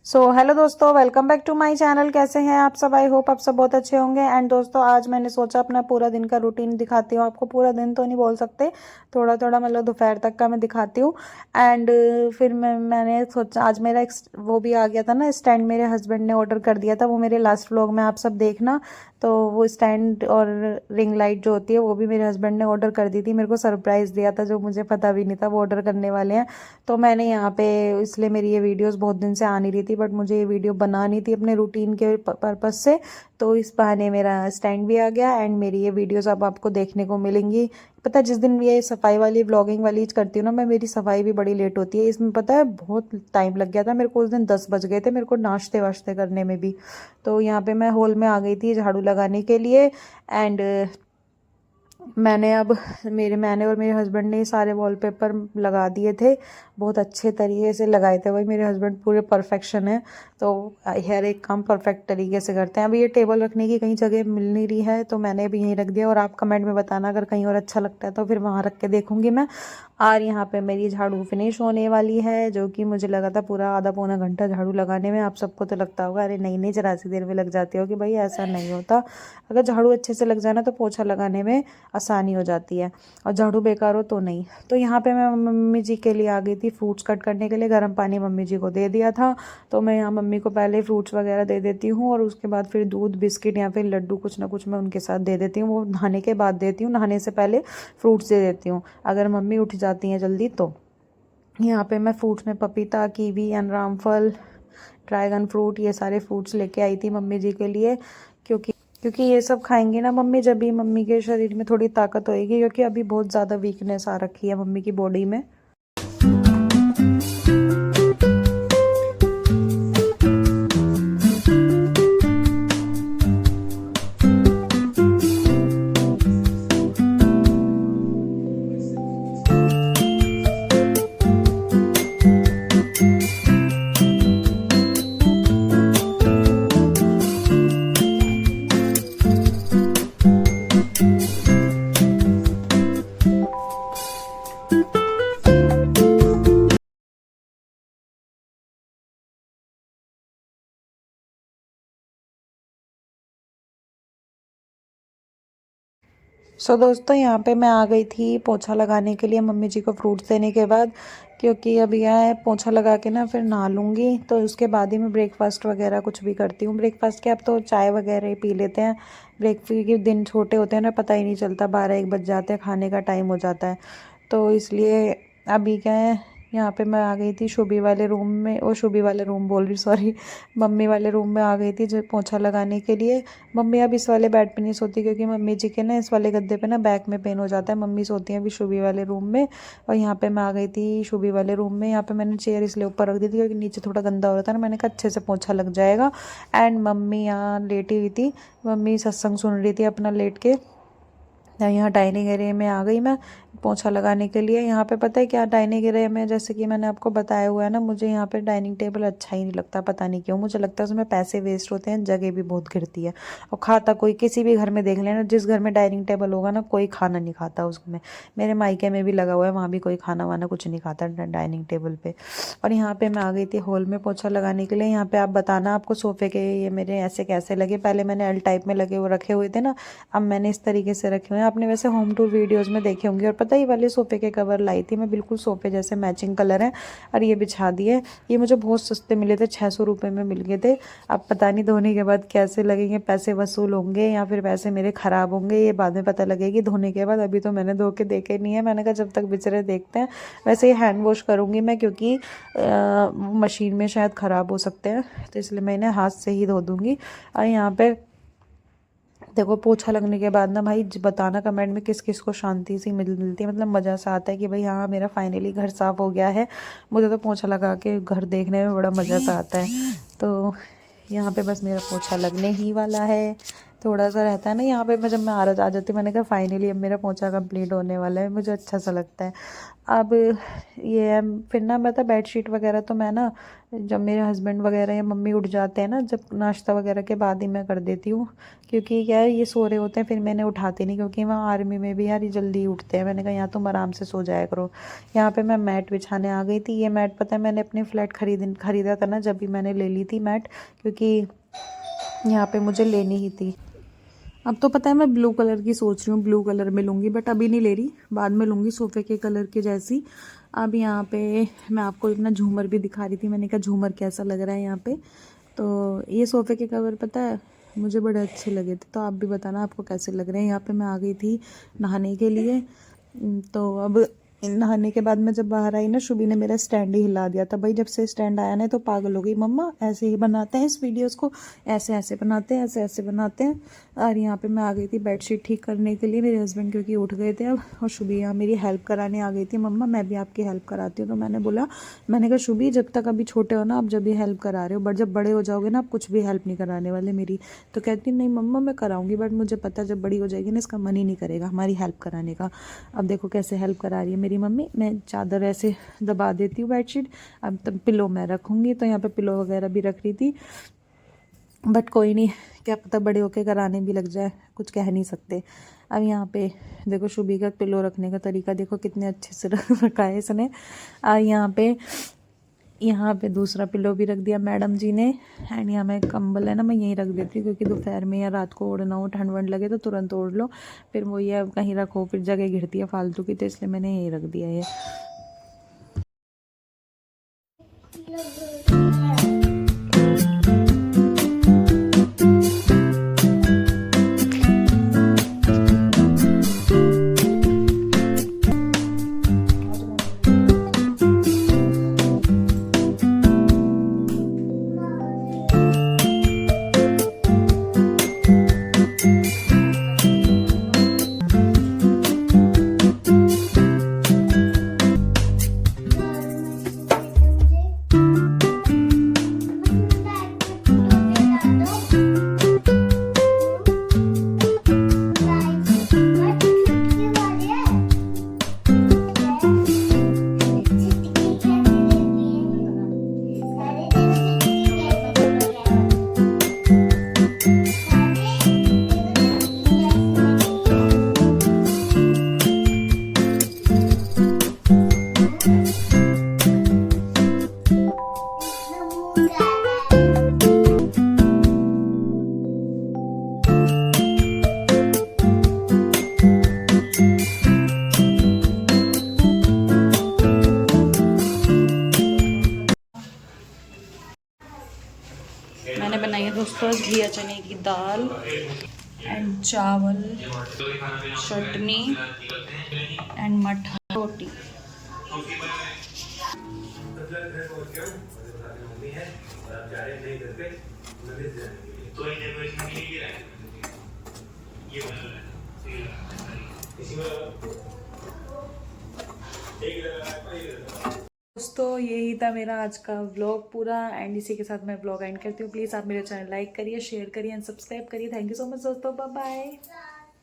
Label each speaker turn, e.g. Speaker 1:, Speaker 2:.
Speaker 1: Hello दोस्तों, welcome back to my channel. कैसे हैं आप सब? आई होप आप सब बहुत अच्छे होंगे। एंड दोस्तों, आज मैंने सोचा अपना पूरा दिन का रूटीन दिखाती हूँ आपको। पूरा दिन तो नहीं बोल सकते, थोड़ा थोड़ा मतलब दोपहर तक का मैं दिखाती हूँ। एंड फिर मैंने सोचा आज मेरा एक वो भी आ गया था ना, स्टैंड मेरे हस्बैंड ने ऑर्डर कर दिया था। वो मेरे लास्ट व्लॉग में आप सब देखना। तो वो स्टैंड और रिंग लाइट जो होती है वो भी मेरे हस्बैंड ने ऑर्डर कर दी थी। मेरे को सरप्राइज़ दिया था, जो मुझे पता भी नहीं था वो ऑर्डर करने वाले हैं। तो मैंने यहाँ पे, इसलिए मेरी ये वीडियोस बहुत दिन से आ नहीं रही थी, बट मुझे ये वीडियो बनानी थी अपने रूटीन के पर्पस से। तो इस बहाने मेरा स्टैंड भी आ गया एंड मेरी ये वीडियोस अब आपको देखने को मिलेंगी। पता है, जिस दिन ये सफाई वाली व्लॉगिंग वाली करती हूँ ना मैं, मेरी सफाई भी बड़ी लेट होती है। इसमें पता है बहुत टाइम लग गया था मेरे को। उस दिन 10 बज गए थे मेरे को नाश्ते वाश्ते करने में भी। तो यहाँ पे मैं हॉल में आ गई थी झाड़ू लगाने के लिए। एंड मैंने और मेरे हस्बैंड ने सारे वॉलपेपर लगा दिए थे। बहुत अच्छे तरीके से लगाए थे। वही मेरे हस्बैंड पूरे परफेक्शन है, तो हर एक काम परफेक्ट तरीके से करते हैं। अभी ये टेबल रखने की कहीं जगह मिल नहीं रही है, तो मैंने भी यहीं रख दिया। और आप कमेंट में बताना अगर कहीं और अच्छा लगता है तो फिर वहाँ रख के देखूंगी मैं। और यहाँ पे मेरी झाड़ू फिनिश होने वाली है, जो कि मुझे लगा था पूरा आधा पौना घंटा झाड़ू लगाने में। आप सबको तो लगता होगा अरे नहीं नहीं, जरा सी देर में लग जाती होगी। भाई ऐसा नहीं होता। अगर झाड़ू अच्छे से लग जाए ना तो पोछा लगाने में आसानी हो जाती है, और झाड़ू बेकार हो तो नहीं। तो यहाँ पे मैं मम्मी जी के लिए आ गई थी फ्रूट्स कट करने के लिए। गर्म पानी मम्मी जी को दे दिया था, तो मैं यहाँ मम्मी को पहले फ्रूट्स वगैरह दे देती हूँ, और उसके बाद फिर दूध बिस्किट या फिर लड्डू कुछ ना कुछ मैं उनके साथ दे देती हूँ। वो नहाने के बाद देती हूँ, नहाने से पहले फ्रूट्स दे देती हूँ अगर मम्मी उठ जाती हैं जल्दी तो। यहाँ पे मैं फ्रूट्स में पपीता, kiwi and Ramphal, dragon fruit, ये सारे फ्रूट्स लेके आई थी मम्मी जी के लिए। क्योंकि क्योंकि ये सब खाएंगी ना मम्मी, जब भी मम्मी के शरीर में थोड़ी ताकत होएगी, क्योंकि अभी बहुत ज़्यादा वीकनेस आ रखी है मम्मी की बॉडी में। दोस्तों, यहाँ पे मैं आ गई थी पोछा लगाने के लिए मम्मी जी को फ्रूट्स देने के बाद। क्योंकि अब यह है, पोछा लगा के ना फिर नहा लूँगी, तो उसके बाद ही मैं ब्रेकफास्ट वगैरह कुछ भी करती हूँ। ब्रेकफास्ट के अब तो चाय वगैरह ही पी लेते हैं। ब्रेकफास्ट के दिन छोटे होते हैं ना, पता ही नहीं चलता, 12-1 बज जाते हैं, खाने का टाइम हो जाता है। तो इसलिए अभी क्या है, यहाँ पे मैं आ गई थी शुभी वाले रूम में, और शुभी वाले रूम बोल रही, सॉरी, मम्मी वाले रूम में आ गई थी जो पोछा लगाने के लिए। मम्मी अब इस वाले बेड पे नहीं सोती, क्योंकि मम्मी जी के ना इस वाले गद्दे पे ना बैक में पेन हो जाता है। मम्मी सोती हैं अभी शुभी वाले रूम में। और यहाँ पे मैं आ गई थी शुभी वाले रूम में। यहाँ पे मैंने चेयर इसलिए ऊपर रख दी थी क्योंकि नीचे थोड़ा गंदा हो रहा था ना, मैंने कहा अच्छे से पोछा लग जाएगा। एंड मम्मी यहाँ लेटी हुई थी, मम्मी सत्संग सुन रही थी अपना लेट के। यहाँ डाइनिंग एरिया में आ गई मैं पोछा लगाने के लिए। यहाँ पे पता है क्या, डाइनिंग एरिया में जैसे कि मैंने आपको बताया हुआ है ना, मुझे यहाँ पे डाइनिंग टेबल अच्छा ही नहीं लगता, पता नहीं क्यों। मुझे लगता है उसमें पैसे वेस्ट होते हैं, जगह भी बहुत गिरती है। और खाता कोई, किसी भी घर में देख लेना, जिस घर में डाइनिंग टेबल होगा ना, कोई खाना नहीं खाता उसमें। मेरे मायके में भी लगा हुआ है, वहाँ भी कोई खाना वाना कुछ नहीं खाता डाइनिंग टेबल पे। और यहाँ पे मैं आ गई थी हॉल में पोछा लगाने के लिए। यहाँ पे आप बताना आपको सोफे के ये मेरे ऐसे कैसे लगे। पहले मैंने एल टाइप में लगे हुए रखे हुए थे ना, अब मैंने इस तरीके से रखे हुए हैं। आपने वैसे होम टूर वीडियोस में देखे होंगे। और पता ही वाले सोफे के कवर लाई थी मैं, बिल्कुल सोफे जैसे मैचिंग कलर है, और ये बिछा दिए। ये मुझे बहुत सस्ते मिले थे, 600 रुपये में मिल गए थे। अब पता नहीं धोने के बाद कैसे लगेंगे, पैसे वसूल होंगे या फिर पैसे मेरे ख़राब होंगे, ये बाद में पता लगेगी धोने के बाद। अभी तो मैंने धो के देखे नहीं है, मैंने कहा जब तक बिचरे देखते हैं। वैसे ये हैंड वॉश करूँगी मैं, क्योंकि मशीन में शायद ख़राब हो सकते हैं, तो इसलिए मैं इन्हें हाथ से ही धो दूँगी। और यहाँ पे देखो, पोछा लगने के बाद ना भाई बताना कमेंट में किस किस को शांति सी मिलती है, मतलब मज़ा सा आता है कि भाई हाँ मेरा फाइनली घर साफ़ हो गया है। मुझे तो पोछा लगा के घर देखने में बड़ा मज़ा सा आता है। तो यहाँ पे बस मेरा पोछा लगने ही वाला है। थोड़ा सा रहता है ना यहाँ पे। मैं जब मैं आ जाती हूँ, मैंने कहा फाइनली अब मेरा पोंछा कंप्लीट होने वाला है, मुझे अच्छा सा लगता है। अब ये है फिर ना, मैं बेडशीट वगैरह तो मैं ना जब मेरे हस्बैंड वगैरह या मम्मी उठ जाते हैं ना, जब नाश्ता वगैरह के बाद ही मैं कर देती हूँ, क्योंकि क्या है ये सो रहे होते हैं, फिर मैंने उठाती नहीं, क्योंकि वहाँ आर्मी में भी यार ये जल्दी उठते हैं। मैंने कहा यहाँ तुम आराम से सो जाया करो। यहाँ पे मैं मैट बिछाने आ गई थी। ये मैट पता है मैंने अपने फ्लैट खरीदा था ना, जब भी मैंने ले ली थी मैट, क्योंकि यहाँ पे मुझे लेनी ही थी। अब तो पता है मैं ब्लू कलर की सोच रही हूँ, ब्लू कलर में लूँगी, बट अभी नहीं ले रही, बाद में लूँगी सोफ़े के कलर की जैसी। अब यहाँ पे मैं आपको एक ना झूमर भी दिखा रही थी, मैंने कहा झूमर कैसा लग रहा है यहाँ पे। तो ये सोफ़े के कवर पता है मुझे बड़े अच्छे लगे थे, तो आप भी बताना आपको कैसे लग रहे हैं। यहाँ पे मैं आ गई थी नहाने के लिए। तो अब नहाने के बाद मैं जब बाहर आई ना, शुभी ने मेरा स्टैंड ही हिला दिया था। भाई जब से स्टैंड आया ना तो पागल हो गई, मम्मा ऐसे ही बनाते हैं इस वीडियोस को, ऐसे ऐसे बनाते हैं, ऐसे ऐसे बनाते हैं। और यहाँ पे मैं आ गई थी बेडशीट ठीक करने के लिए, मेरे हस्बैंड क्योंकि उठ गए थे अब, और शुभी यहाँ मेरी हेल्प कराने आ गई थी। मम्मा मैं भी आपकी हेल्प कराती हूँ। तो मैंने कहा शुभी जब तक अभी छोटे हो ना आप जब भी हेल्प करा रहे हो, बट जब बड़े हो जाओगे ना आप कुछ भी हेल्प नहीं कराने वाले मेरी। तो कहती नहीं मम्मा मैं कराऊंगी, बट मुझे पता जब बड़ी हो जाएगी ना इसका मन ही नहीं करेगा हमारी हेल्प कराने का। अब देखो कैसे हेल्प करा रही है मेरी मम्मी। मैं चादर ऐसे दबा देती हूँ बेडशीट, अब तब पिलो मैं रखूँगी। तो यहाँ पे पिलो वगैरह भी रख रही थी, बट कोई नहीं, क्या पता बड़े होके कराने भी लग जाए, कुछ कह नहीं सकते। अब यहाँ पे देखो शुभी का पिलो रखने का तरीका देखो कितने अच्छे से रखा है इसने। यहाँ पे दूसरा पिलो भी रख दिया मैडम जी ने। एंड यहाँ में कंबल है ना, मैं यहीं रख देती हूँ, क्योंकि दोपहर में या रात को ओढ़ना हो, ठंड वंड लगे तो तुरंत ओढ़ लो, फिर वो ये कहीं रखो फिर जगह घिरती है फालतू की, तो इसलिए मैंने यहीं रख दिया ये। मैंने बनाई है दोस्तों घिया चने की दाल एंड चावल, चटनी एंड मठा रोटी। दोस्तों यही था मेरा आज का व्लॉग पूरा, एंड इसी के साथ मैं व्लॉग एंड करती हूँ। प्लीज़ आप मेरे चैनल लाइक करिए, शेयर करिए एंड सब्सक्राइब करिए। थैंक यू सो मच दोस्तों, बाय बाय।